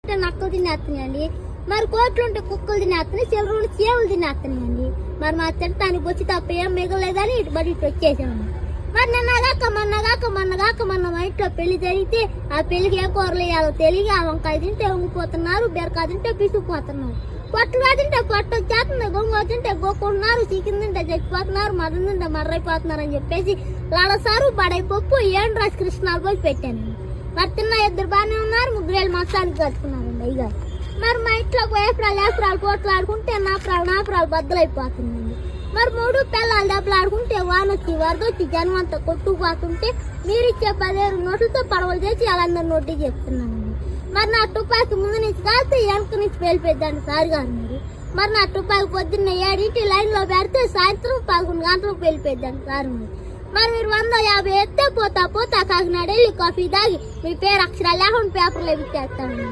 ఉంటే నక్కలు తినేస్తున్నాయండి, మరి కోట్లు ఉంటే కుక్కలు తినేస్తున్నాయి, చిల్లర ఉంటే చీమలు తినేస్తున్నాయండి. మరి మా తింటానికి వచ్చి తప్ప ఏం మిగలేదని ఇటు బడి ఇటు వచ్చేసాము. మరి మొన్న మా ఇంట్లో పెళ్లి జరిగితే ఆ పెళ్లికి ఏ కూరలు వేయాలో తెలియ ఆ వంకాయ తింటే వంగిపోతున్నారు, బీరకాయ తింటే పిసుకుపోతున్నారు, పొట్టగా తింటే పొట్ట వచ్చేస్తుంది, గొంగ తింటే గొక్కుంటున్నారు, చికెన్ తింటే చచ్చిపోతున్నారు, మటన్ తింటే మర్రైపోతున్నారు అని చెప్పేసి లాలసారు బడై పప్పు ఏం రాసి కృష్ణాలు పోయి పెట్టాను. మరి తిన్న 2 బాగానే ఉన్నారు, 3 మసాలు కట్టుకున్నారండి అయ్య. మరి మా ఇంట్లో ఏప్రాలు పోట్లు ఆడుకుంటే నాపురాలు బద్దలైపోతుందండి. మరి 3 పిల్లలు దెబ్బలు ఆడుకుంటే వానొచ్చి వరదొచ్చి జనం అంతా కొట్టుకుపోతుంటే మీరిచ్చే 10,000 నోట్లతో పడవలు చేసి వాళ్ళందరూ నోటి చెప్తున్నానండి. మరి నా తుపాకి ముందు నుంచి కాస్తే వెనక నుంచి వెళ్ళిపోద్దండి సార్ గారు. మరి నా తుపాకి పొద్దున్న 7 లైన్ లో పెడితే సాయంత్రం 11 గంటలకు వెళ్ళిపోద్దండి సార్. మరి మీరు 150 ఎత్తే పోతా కాకినాడ వెళ్ళి కాఫీ తాగి మీ పేరు అక్షరాలు లేకుండా పేపర్లో పెట్టేస్తాను.